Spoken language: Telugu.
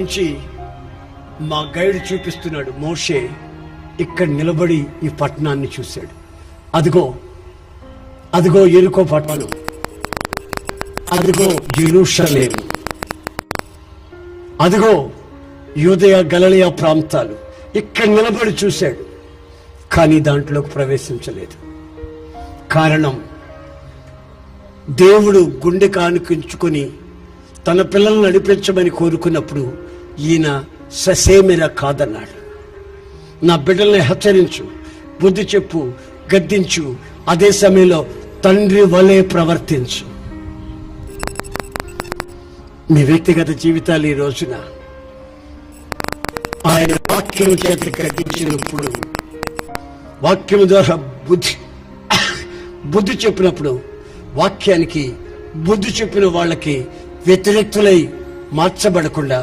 నుంచి మా గైడ్ చూపిస్తున్నాడు. మోషే ఇక్కడ నిలబడి ఈ పట్టణాన్ని చూశాడు. అదిగో అదిగో యెరికో పట్టణం, అదిగో యెరూషలేము, అదిగో యూదయ గలిలయ ప్రాంతాలు. ఇక్కడ నిలబడి చూశాడు, కానీ దాంట్లోకి ప్రవేశించలేదు. కారణం, దేవుడు గుండె కానుకించుకొని తన పిల్లలను నడిపించమని కోరుకున్నప్పుడు ఈయన ససేమిరా కాదన్నాడు. నా బిడ్డల్ని హెచ్చరించు, బుద్ధి చెప్పు, గద్దించు, అదే సమయంలో తండ్రి వలె ప్రవర్తించు. మీ వ్యక్తిగత జీవితాలు ఈ రోజున ఆయన వాక్యం చేత గద్దించినప్పుడు, వాక్యం ద్వారా బుద్ధి చెప్పినప్పుడు, వాక్యానికి బుద్ధి చెప్పిన వాళ్ళకి వ్యతిరేక్తులై మార్చబడకుండా